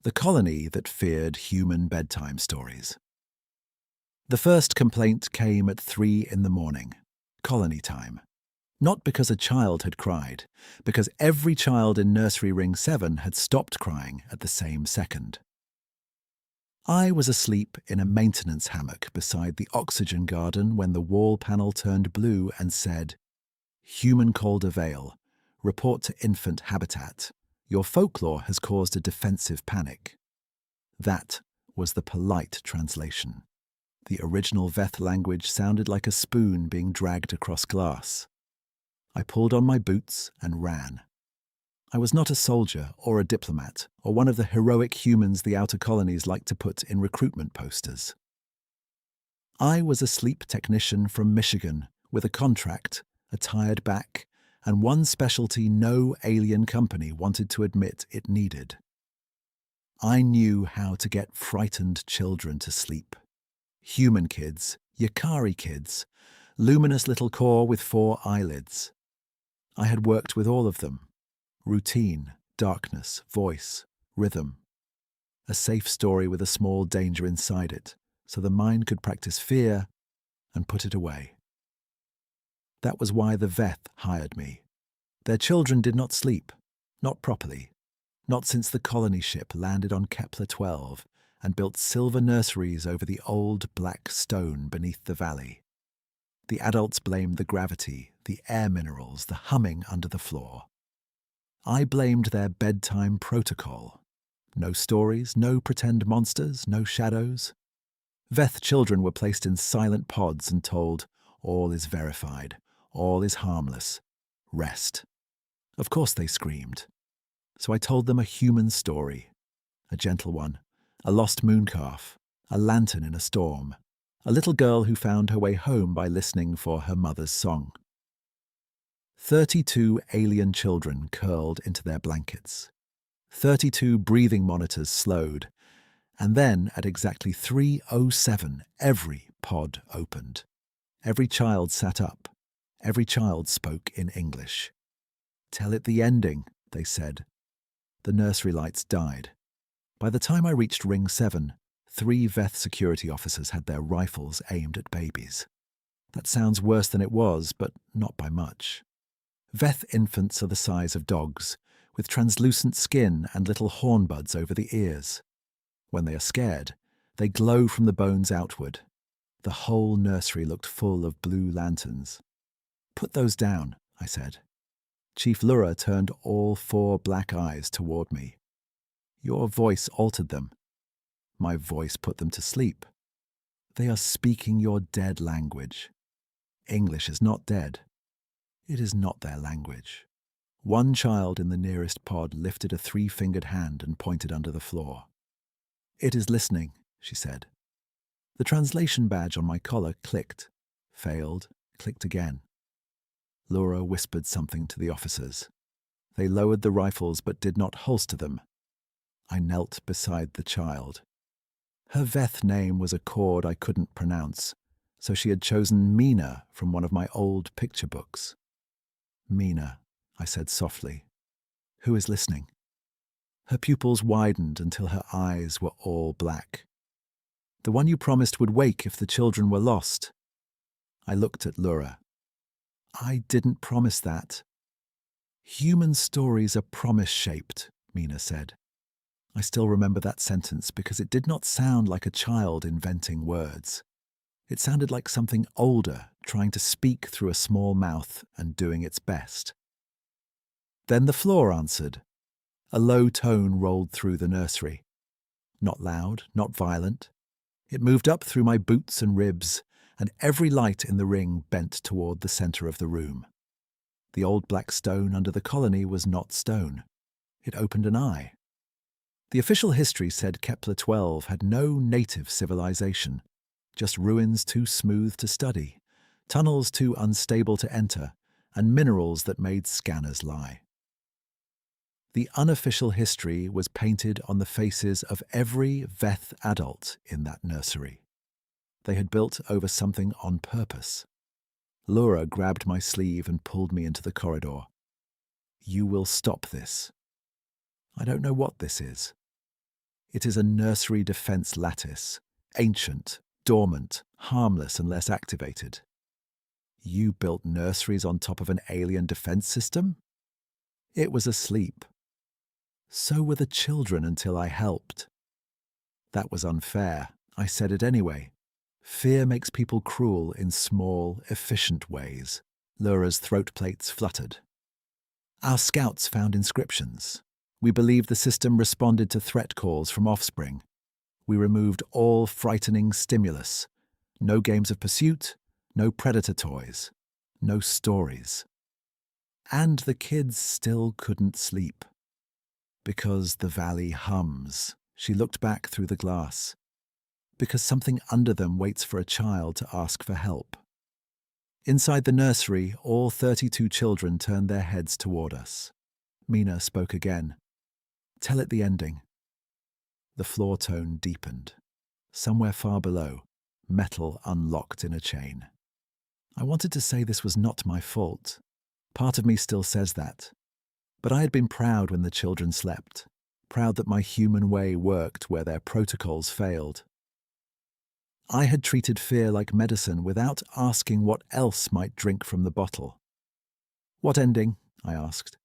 the colony that feared human bedtime stories. The first complaint came at 3 in the morning, colony time. Not because a child had cried, because every child in nursery ring 7 had stopped crying at the same second. I was asleep in a maintenance hammock beside the oxygen garden when the wall panel turned blue and said, "Human Calder Vale, report to infant habitat. Your folklore has caused a defensive panic." That was the polite translation. The original Veth language sounded like a spoon being dragged across glass. I pulled on my boots and ran. I was not a soldier or a diplomat or one of the heroic humans the outer colonies like to put in recruitment posters. I was a sleep technician from Michigan with a contract, a tired back, and one specialty no alien company wanted to admit it needed. I knew how to get frightened children to sleep. Human kids, Yakari kids, luminous little core with 4 eyelids. I had worked with all of them. Routine, darkness, voice, rhythm. A safe story with a small danger inside it, so the mind could practice fear and put it away. That was why the Veth hired me. Their children did not sleep, not properly, not since the colony ship landed on Kepler-12 and built silver nurseries over the old black stone beneath the valley. The adults blamed the gravity, the air minerals, the humming under the floor. I blamed their bedtime protocol. No stories, no pretend monsters, no shadows. Veth children were placed in silent pods and told, all is verified, all is harmless, rest. Of course they screamed. So I told them a human story, a gentle one, a lost mooncalf, a lantern in a storm, a little girl who found her way home by listening for her mother's song. 32 alien children curled into their blankets. 32 breathing monitors slowed, and then at exactly 3:07, every pod opened. Every child sat up. Every child spoke in English. "Tell it the ending," they said. The nursery lights died. By the time I reached Ring 7, 3 Veth security officers had their rifles aimed at babies. That sounds worse than it was, but not by much. Veth infants are the size of dogs, with translucent skin and little horn buds over the ears. When they are scared, they glow from the bones outward. The whole nursery looked full of blue lanterns. "Put those down," I said. Chief Lura turned all 4 black eyes toward me. "Your voice altered them." "My voice put them to sleep." "They are speaking your dead language." "English is not dead." "It is not their language." One child in the nearest pod lifted a 3-fingered hand and pointed under the floor. "It is listening," she said. The translation badge on my collar clicked, failed, clicked again. Laura whispered something to the officers. They lowered the rifles but did not holster them. I knelt beside the child. Her Veth name was a chord I couldn't pronounce, so she had chosen Mina from one of my old picture books. "Mina," I said softly. "Who is listening?" Her pupils widened until her eyes were all black. "The one you promised would wake if the children were lost." I looked at Laura. "I didn't promise that." "Human stories are promise-shaped," Mina said. I still remember that sentence because it did not sound like a child inventing words. It sounded like something older trying to speak through a small mouth and doing its best. Then the floor answered. A low tone rolled through the nursery. Not loud, not violent. It moved up through my boots and ribs, and every light in the ring bent toward the center of the room. The old black stone under the colony was not stone. It opened an eye. The official history said Kepler-12 had no native civilization, just ruins too smooth to study, tunnels too unstable to enter, and minerals that made scanners lie. The unofficial history was painted on the faces of every Veth adult in that nursery. They had built over something on purpose. Laura grabbed my sleeve and pulled me into the corridor. "You will stop this." "I don't know what this is." It is a nursery defense lattice, ancient, dormant, harmless unless activated. You built nurseries on top of an alien defense system? It was asleep. So were the children until I helped. That was unfair. I said it anyway. Fear makes people cruel in small, efficient ways. Laura's throat plates fluttered. Our scouts found inscriptions. We believe the system responded to threat calls from offspring. We removed all frightening stimulus. No games of pursuit, no predator toys, no stories. And the kids still couldn't sleep. Because the valley hums. She looked back through the glass. Because something under them waits for a child to ask for help. Inside the nursery, all 32 children turned their heads toward us. Mina spoke again. Tell it the ending. The floor tone deepened. Somewhere far below, metal unlocked in a chain. I wanted to say this was not my fault. Part of me still says that. But I had been proud when the children slept. Proud that my human way worked where their protocols failed. I had treated fear like medicine without asking what else might drink from the bottle. What ending? I asked.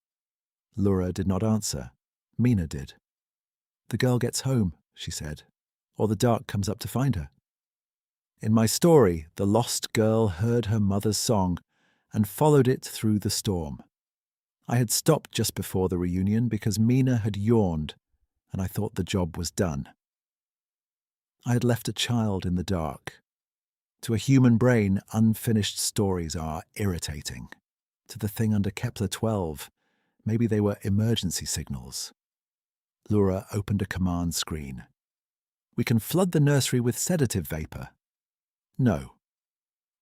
Laura did not answer. Mina did. The girl gets home, she said, or the dark comes up to find her. In my story, the lost girl heard her mother's song and followed it through the storm. I had stopped just before the reunion because Mina had yawned, and I thought the job was done. I had left a child in the dark. To a human brain, unfinished stories are irritating. To the thing under Kepler-12, maybe they were emergency signals. Laura opened a command screen. We can flood the nursery with sedative vapor. No.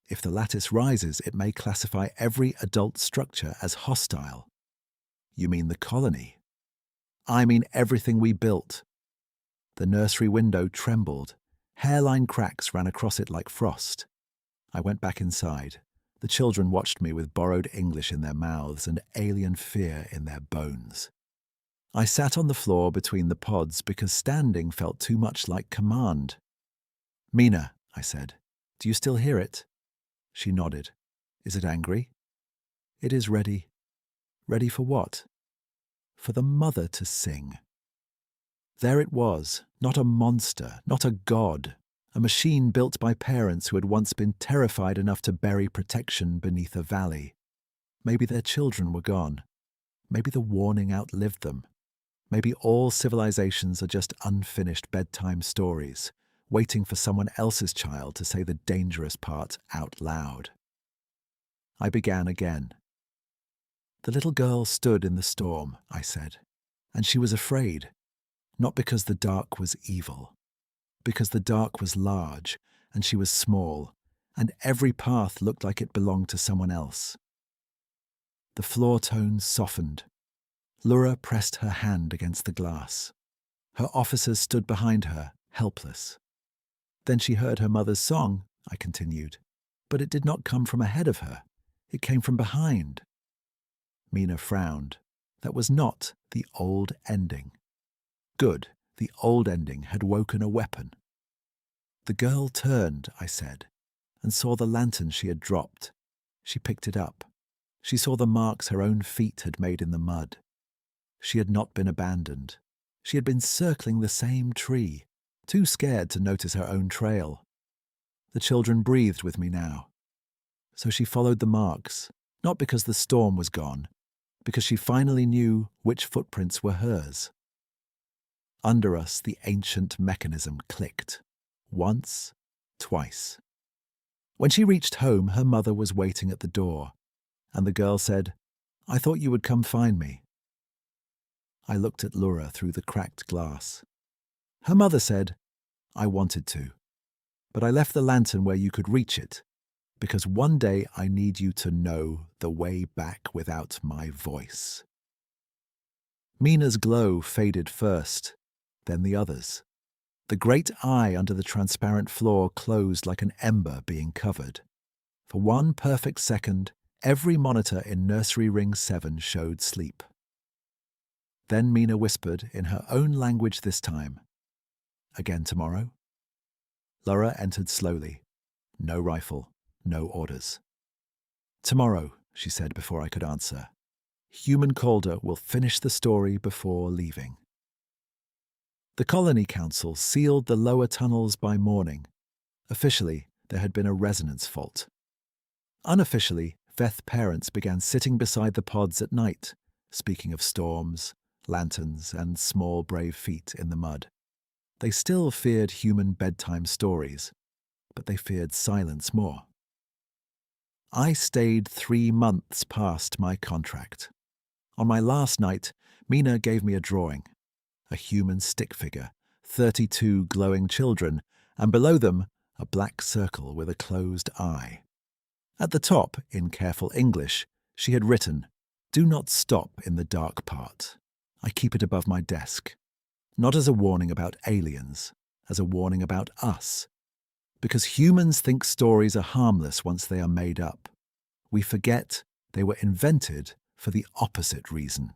If the lattice rises, it may classify every adult structure as hostile. You mean the colony? I mean everything we built. The nursery window trembled. Hairline cracks ran across it like frost. I went back inside. The children watched me with borrowed English in their mouths and alien fear in their bones. I sat on the floor between the pods because standing felt too much like command. Mina, I said, do you still hear it? She nodded. Is it angry? It is ready. Ready for what? For the mother to sing. There it was, not a monster, not a god, a machine built by parents who had once been terrified enough to bury protection beneath a valley. Maybe their children were gone. Maybe the warning outlived them. Maybe all civilizations are just unfinished bedtime stories, waiting for someone else's child to say the dangerous part out loud. I began again. The little girl stood in the storm, I said, and she was afraid. Not because the dark was evil, because the dark was large, and she was small, and every path looked like it belonged to someone else. The floor tones softened. Laura pressed her hand against the glass. Her officers stood behind her, helpless. Then she heard her mother's song, I continued, but it did not come from ahead of her. It came from behind. Mina frowned. That was not the old ending. Good, the old ending had woken a weapon. The girl turned, I said, and saw the lantern she had dropped. She picked it up. She saw the marks her own feet had made in the mud. She had not been abandoned. She had been circling the same tree, too scared to notice her own trail. The children breathed with me now. So she followed the marks, not because the storm was gone, because she finally knew which footprints were hers. Under us, the ancient mechanism clicked. Once, twice. When she reached home, her mother was waiting at the door, and the girl said, I thought you would come find me. I looked at Laura through the cracked glass. Her mother said, I wanted to, but I left the lantern where you could reach it, because one day I need you to know the way back without my voice. Mina's glow faded first, then the others. The great eye under the transparent floor closed like an ember being covered. For one perfect second, every monitor in Nursery Ring 7 showed sleep. Then Mina whispered, in her own language this time, Again tomorrow? Laura entered slowly. No rifle, no orders. Tomorrow, she said before I could answer. Human Calder will finish the story before leaving. The Colony Council sealed the lower tunnels by morning. Officially, there had been a resonance fault. Unofficially, Veth parents began sitting beside the pods at night, speaking of storms, lanterns, and small brave feet in the mud. They still feared human bedtime stories, but they feared silence more. I stayed 3 months past my contract. On my last night, Mina gave me a drawing. A human stick figure, 32 glowing children, and below them, a black circle with a closed eye. At the top, in careful English, she had written, "Do not stop in the dark part. I keep it above my desk. Not as a warning about aliens, as a warning about us. Because humans think stories are harmless once they are made up. We forget they were invented for the opposite reason."